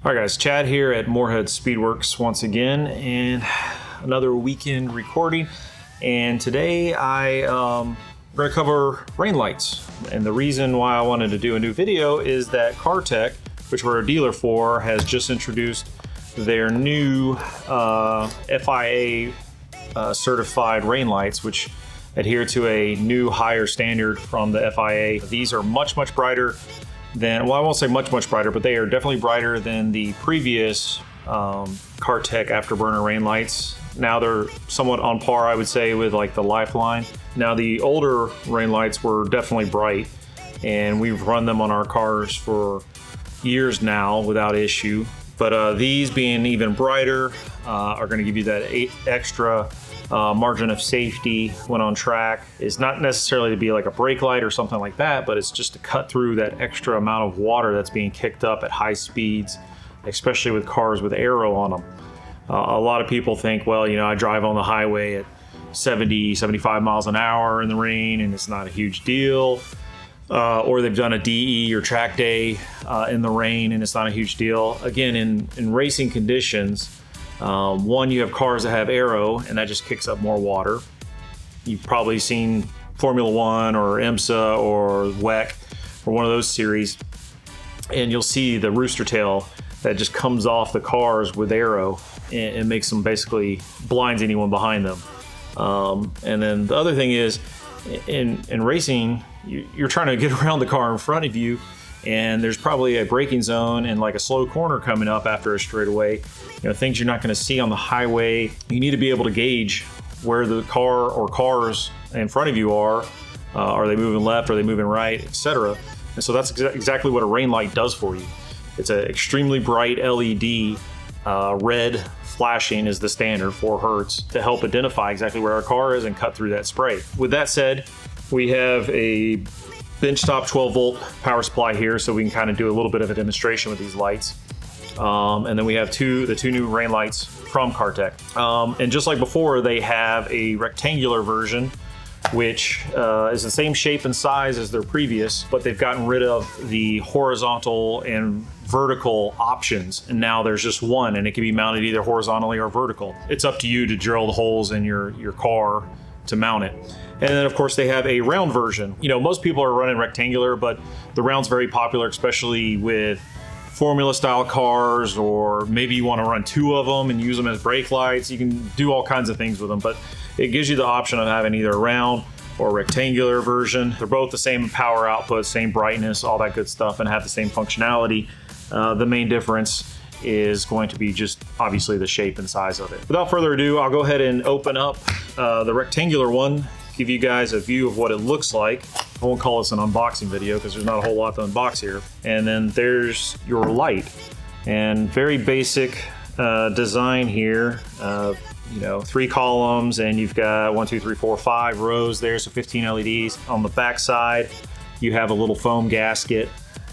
All right guys, Chad here at Moorhead Speedworks once again, and another weekend recording. And today we're gonna cover rain lights. And the reason why I wanted to do a new video is that Cartek, which we're a dealer for, has just introduced their new FIA certified rain lights, which adhere to a new higher standard from the FIA. These are much brighter than, well, I won't say much brighter, but they are definitely brighter than the previous Cartek afterburner rain lights. Now they're somewhat on par, I would say, with like the Lifeline. Now the older rain lights were definitely bright, and we've run them on our cars for years now without issue. But these being even brighter are going to give you that extra margin of safety when on track. It's not necessarily to be like a brake light or something like that, but it's just to cut through that extra amount of water that's being kicked up at high speeds, especially with cars with aero on them. A lot of people think, well, you know, I drive on the highway at 70, 75 miles an hour in the rain and it's not a huge deal. Or they've done a DE or track day in the rain and it's not a huge deal. Again, in racing conditions, one, you have cars that have aero and that just kicks up more water. You've probably seen Formula One or IMSA or WEC or one of those series, and you'll see the rooster tail that just comes off the cars with aero and makes them, basically blinds anyone behind them. And then the other thing is, in racing, you're trying to get around the car in front of you, and there's probably a braking zone and like a slow corner coming up after a straightaway. You know, things you're not going to see on the highway. You need to be able to gauge where the car or cars in front of you are. Are they moving left? Are they moving right? Etc. And so that's exactly what a rain light does for you. It's an extremely bright LED. Red flashing is the standard, 4 hertz, to help identify exactly where our car is and cut through that spray. With that said, we have a benchtop 12 volt power supply here, so we can kind of do a little bit of a demonstration with these lights. And then we have the two new rain lights from Cartek. And just like before, they have a rectangular version, which is the same shape and size as their previous, but they've gotten rid of the horizontal and vertical options. And now there's just one, and it can be mounted either horizontally or vertical. It's up to you to drill the holes in your car to mount it. And then of course they have a round version. You know, most people are running rectangular, but the round's very popular, especially with formula style cars, or maybe you want to run 2 of them and use them as brake lights. You can do all kinds of things with them, but it gives you the option of having either a round or rectangular version. They're both the same power output, same brightness, all that good stuff, and have the same functionality. The main difference is going to be just obviously the shape and size of it. Without further ado, I'll go ahead and open up the rectangular one, give you guys a view of what it looks like. I won't call this an unboxing video because there's not a whole lot to unbox here. And then there's your light, and very basic design here. You know, 3 columns, and you've got 1, 2, 3, 4, 5 rows there, so 15 LEDs. On the back side, you have a little foam gasket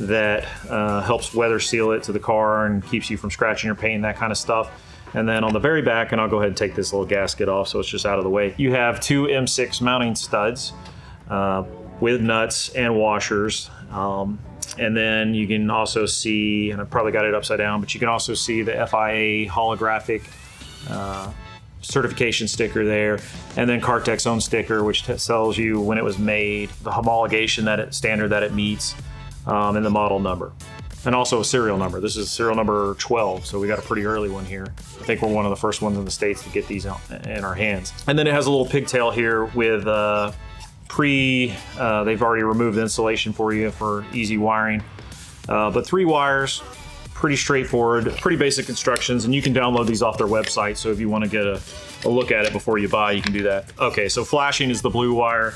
that helps weather seal it to the car and keeps you from scratching or painting, that kind of stuff. And then on the very back, and I'll go ahead and take this little gasket off so it's just out of the way, you have 2 M6 mounting studs with nuts and washers. And then you can also see, and I probably got it upside down, but you can also see the FIA holographic certification sticker there, and then Cartek's own sticker, which tells you when it was made, the homologation standard that it meets, and the model number, and also a serial number. This is serial number 12, so we got a pretty early one here. I think we're one of the first ones in the States to get these in our hands. And then it has a little pigtail here with they've already removed the insulation for you for easy wiring, but 3 wires. Pretty straightforward, pretty basic instructions, and you can download these off their website, so if you want to get a look at it before you buy, you can do that. Okay, so flashing is the blue wire,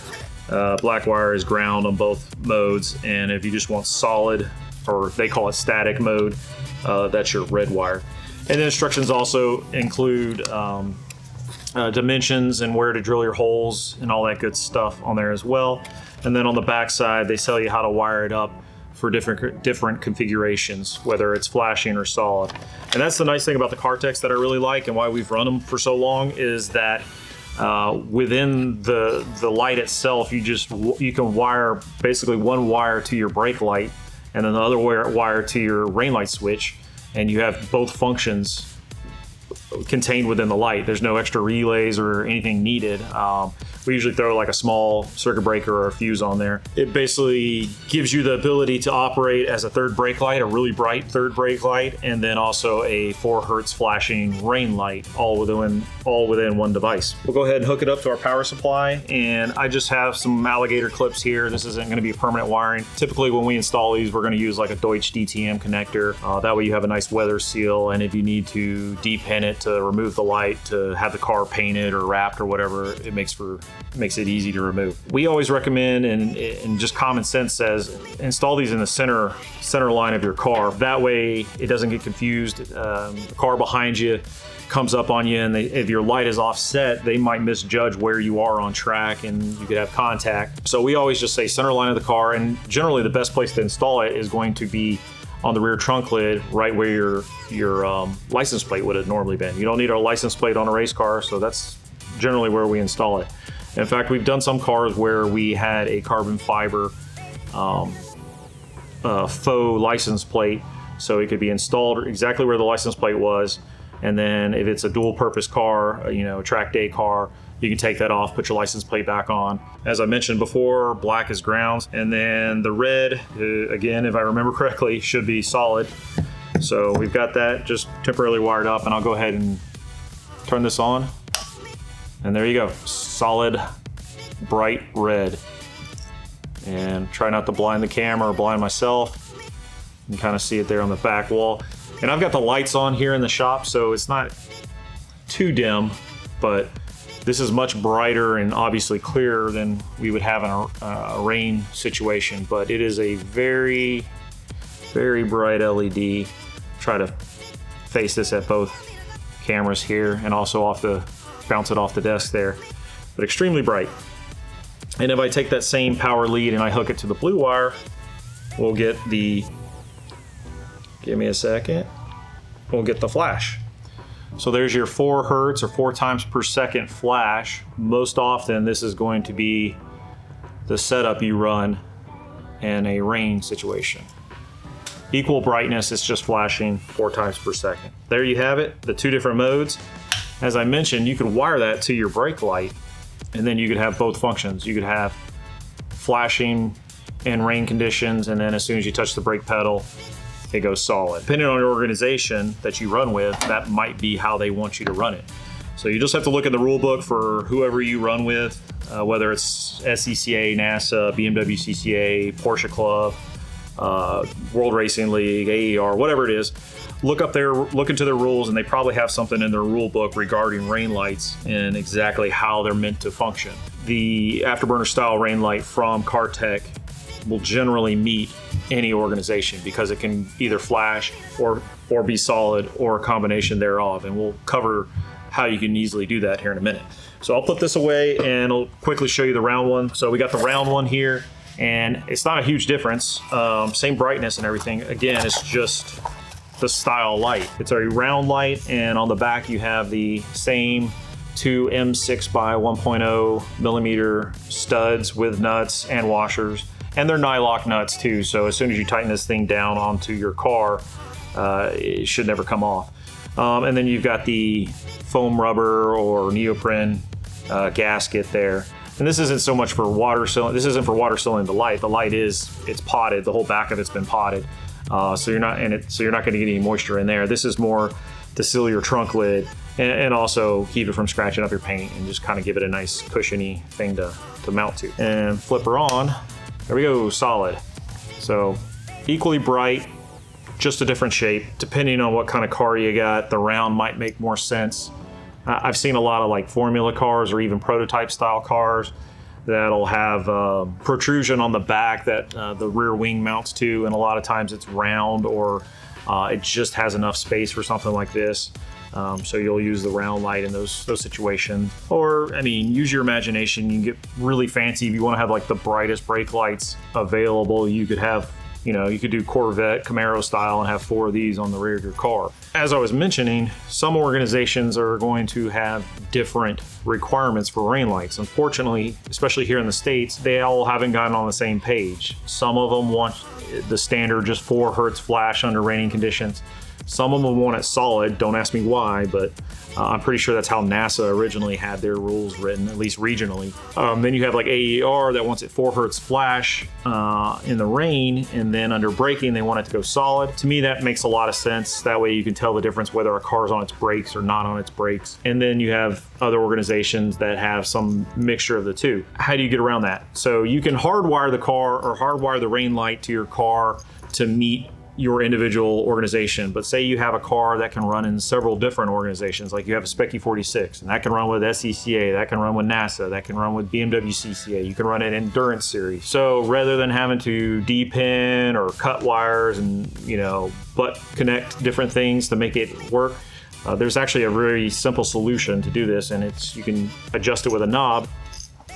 black wire is ground on both modes, and if you just want solid, or they call it static mode, that's your red wire. And the instructions also include dimensions and where to drill your holes and all that good stuff on there as well. And then on the back side, they tell you how to wire it up for different configurations, whether it's flashing or solid. And that's the nice thing about the Carteks that I really like, and why we've run them for so long, is that within the light itself, you can wire basically 1 wire to your brake light, and then the other wire to your rain light switch, and you have both functions contained within the light. There's no extra relays or anything needed. We usually throw like a small circuit breaker or a fuse on there. It basically gives you the ability to operate as a third brake light, a really bright third brake light, and then also a 4 hertz flashing rain light, all within one device. We'll go ahead and hook it up to our power supply, and I just have some alligator clips here. This isn't going to be permanent wiring. Typically when we install these, we're going to use like a Deutsch DTM connector. That way you have a nice weather seal, and if you need to depin it to remove the light, to have the car painted or wrapped or whatever, it makes it easy to remove. We always recommend, and just common sense says, install these in the center line of your car. That way it doesn't get confused. The car behind you comes up on you, and if your light is offset, they might misjudge where you are on track, and you could have contact. So we always just say center line of the car, and generally the best place to install it is going to be on the rear trunk lid, right where your license plate would have normally been. You don't need a license plate on a race car, so that's generally where we install it. In fact, we've done some cars where we had a carbon fiber faux license plate, so it could be installed exactly where the license plate was. And then if it's a dual purpose car, a track day car, you can take that off, put your license plate back on. As I mentioned before, black is ground, and then the red, again, if I remember correctly, should be solid. So we've got that just temporarily wired up, and I'll go ahead and turn this on. And there you go, solid, bright red. And try not to blind the camera or blind myself. You can kind of see it there on the back wall. And I've got the lights on here in the shop, so it's not too dim, but this is much brighter and obviously clearer than we would have in a rain situation. But it is a very, very bright LED. Try to face this at both cameras here, and also bounce it off the desk there, but extremely bright. And if I take that same power lead and I hook it to the blue wire, we'll get the, give me a second, we'll get the flash. So there's your 4 hertz or 4 times per second flash. Most often this is going to be the setup you run in a rain situation. Equal brightness, it's just flashing 4 times per second. There you have it, the 2 different modes. As I mentioned, you could wire that to your brake light, and then you could have both functions. You could have flashing in rain conditions, and then as soon as you touch the brake pedal, it goes solid. Depending on your organization that you run with, that might be how they want you to run it. So you just have to look in the rule book for whoever you run with, whether it's SCCA, NASA, BMW CCA, Porsche Club, World Racing League, AER, whatever it is. Look into their rules, and they probably have something in their rule book regarding rain lights and exactly how they're meant to function. The afterburner style rain light from Cartek will generally meet any organization because it can either flash or be solid, or a combination thereof, and we'll cover how you can easily do that here in a minute. So I'll put this away and I'll quickly show you the round one. So we got the round one here, and it's not a huge difference. Same brightness and everything. Again, it's just the style light. It's a round light, and on the back you have the same 2 M6 by 1.0 millimeter studs with nuts and washers, and they're nylock nuts too, so as soon as you tighten this thing down onto your car, it should never come off. And then you've got the foam rubber or neoprene gasket there. And this isn't so much for water sealing. This isn't for water sealing the light. The light it's potted. The whole back of it's been potted. So you're not going to get any moisture in there. This is more to seal your trunk lid and also keep it from scratching up your paint, and just kind of give it a nice cushiony thing to mount to. And flip her on. There we go, solid. So equally bright, just a different shape. Depending on what kind of car you got, the round might make more sense. I've seen a lot of like formula cars or even prototype style cars that'll have protrusion on the back that the rear wing mounts to, and a lot of times it's round, or it just has enough space for something like this. So you'll use the round light in those situations. Or, I mean, use your imagination. You can get really fancy if you want to have like the brightest brake lights available. You could have You know, you could do Corvette, Camaro style and have 4 of these on the rear of your car. As I was mentioning, some organizations are going to have different requirements for rain lights. Unfortunately, especially here in the States, they all haven't gotten on the same page. Some of them want the standard just 4 hertz flash under raining conditions. Some of them want it solid. Don't ask me why, but I'm pretty sure that's how NASA originally had their rules written, at least regionally. Then you have like AER that wants it 4 hertz flash in the rain, and then under braking they want it to go solid. To me, that makes a lot of sense. That way you can tell the difference whether a car's on its brakes or not on its brakes. And then you have other organizations that have some mixture of the two. How do you get around that? So you can hardwire the car or hardwire the rain light to your car to meet your individual organization. But say you have a car that can run in several different organizations, like you have a Spec E46, and that can run with SCCA, that can run with NASA, that can run with BMW CCA, you can run it in Endurance Series. So rather than having to D-pin or cut wires and, you know, butt connect different things to make it work, there's actually a very simple solution to do this, and you can adjust it with a knob,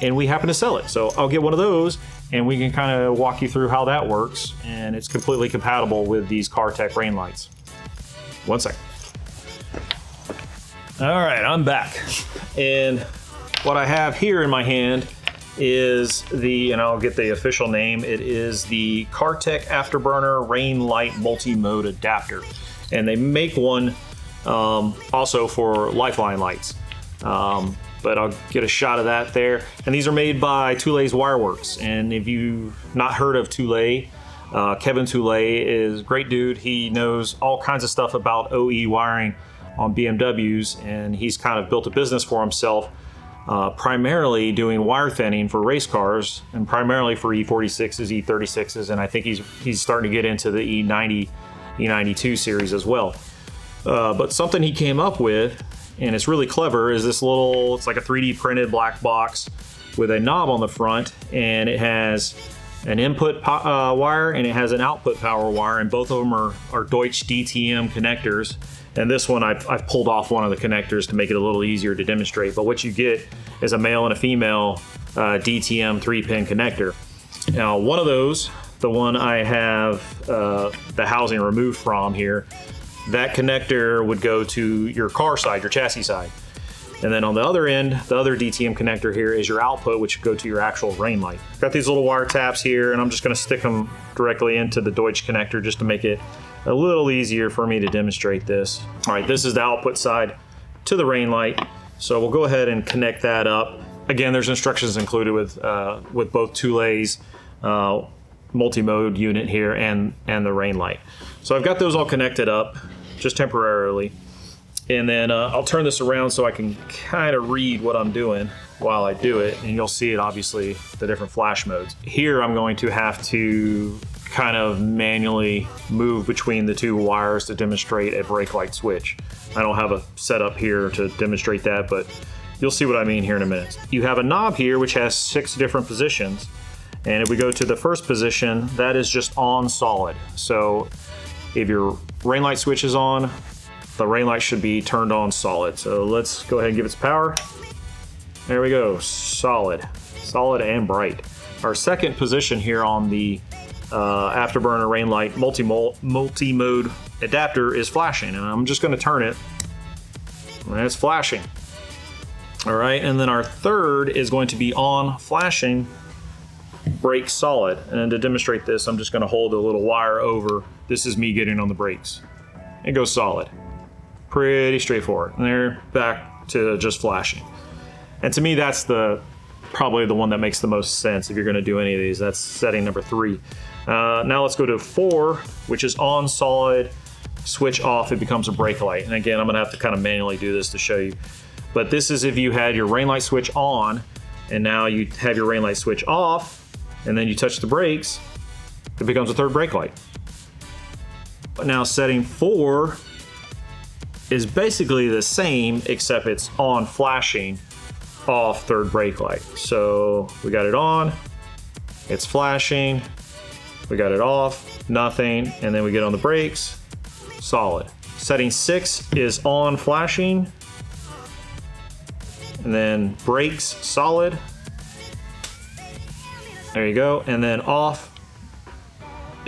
and we happen to sell it. So I'll get one of those and we can kind of walk you through how that works, and it's completely compatible with these Cartek rain lights. One second. All right, I'm back. And what I have here in my hand is and I'll get the official name, it is the Cartek Afterburner Rain Light Multi-Mode Adapter. And they make one also for Lifeline lights. But I'll get a shot of that there. And these are made by Tulay's Werks. And if you've not heard of Tulay, Kevin Tulay is a great dude. He knows all kinds of stuff about OE wiring on BMWs, and he's kind of built a business for himself, primarily doing wire thinning for race cars, and primarily for E46s, E36s, and I think he's starting to get into the E90, E92 series as well. But something he came up with, and it's really clever, is this it's like a 3D printed black box with a knob on the front, and it has an input wire and it has an output power wire, and both of them are Deutsch DTM connectors. And this one, I've pulled off one of the connectors to make it a little easier to demonstrate, but what you get is a male and a female DTM 3-pin connector. Now, one of those, the one I have the housing removed from here, that connector would go to your car side, your chassis side. And then on the other end, the other DTM connector here is your output, which would go to your actual rain light. Got these little wire taps here, and I'm just gonna stick them directly into the Deutsch connector just to make it a little easier for me to demonstrate this. All right, this is the output side to the rain light. So we'll go ahead and connect that up. Again, there's instructions included with both Tulay's multi-mode unit here and the rain light. So I've got those all connected up, just temporarily. And then I'll turn this around so I can kind of read what I'm doing while I do it. And you'll see it, obviously, the different flash modes. Here I'm going to have to kind of manually move between the two wires to demonstrate a brake light switch. I don't have a setup here to demonstrate that, but you'll see what I mean here in a minute. You have a knob here which has 6 different positions. And if we go to the first position, that is just on solid. So if your rain light switch is on, the rain light should be turned on solid. So let's go ahead and give it some power. There we go, solid and bright. Our second position here on the Afterburner rain light multi-mode adapter is flashing, and I'm just gonna turn it, and it's flashing. All right, and then our third is going to be on flashing, brake solid. And to demonstrate this, I'm just gonna hold a little wire over. This is me getting on the brakes. It goes solid. Pretty straightforward. And they're back to just flashing. And to me, that's probably the one that makes the most sense if you're gonna do any of these. That's setting number 3. Now let's go to 4, which is on solid, switch off, it becomes a brake light. And again, I'm gonna have to kind of manually do this to show you. But this is if you had your rain light switch on, and now you have your rain light switch off, and then you touch the brakes, it becomes a third brake light. But now setting 4 is basically the same, except it's on flashing, off third brake light. So we got it on, it's flashing, we got it off, nothing, and then we get on the brakes, solid. Setting 6 is on flashing, and then brakes, solid. There you go, and then off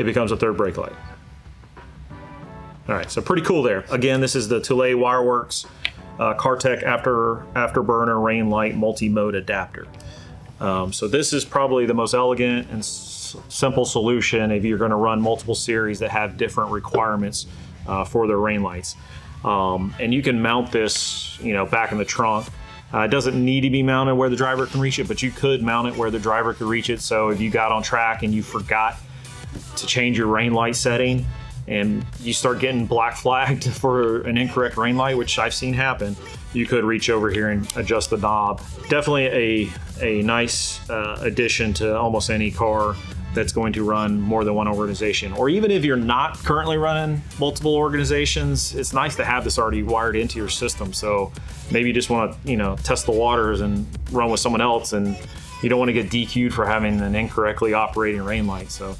it becomes a third brake light. All right, so pretty cool there. Again, this is the Tulay Werks Cartek afterburner rain light multi-mode adapter. So this is probably the most elegant and simple solution if you're going to run multiple series that have different requirements for their rain lights. And you can mount this, back in the trunk. It doesn't need to be mounted where the driver can reach it, but you could mount it where the driver could reach it. So if you got on track and you forgot to change your rain light setting and you start getting black flagged for an incorrect rain light, which I've seen happen, you could reach over here and adjust the knob. Definitely a nice addition to almost any car that's going to run more than one organization. Or even if you're not currently running multiple organizations, it's nice to have this already wired into your system. So maybe you just want to, test the waters and run with someone else, and you don't want to get DQ'd for having an incorrectly operating rain light. So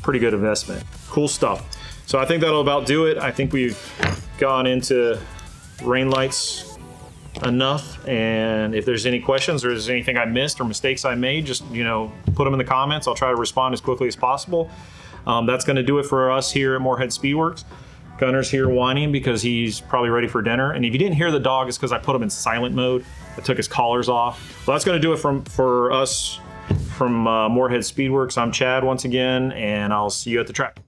pretty good investment. Cool stuff. So I think that'll about do it. I think we've gone into rain lights enough, and if there's any questions or there's anything I missed or mistakes I made, just put them in the comments. I'll try to respond as quickly as possible. That's going to do it for us here at Morehead Speedworks. Gunner's here whining because he's probably ready for dinner, and if you didn't hear the dog, it's because I put him in silent mode. I took his collars off. Well, that's going to do it for us from Morehead Speedworks. I'm Chad once again, and I'll see you at the track.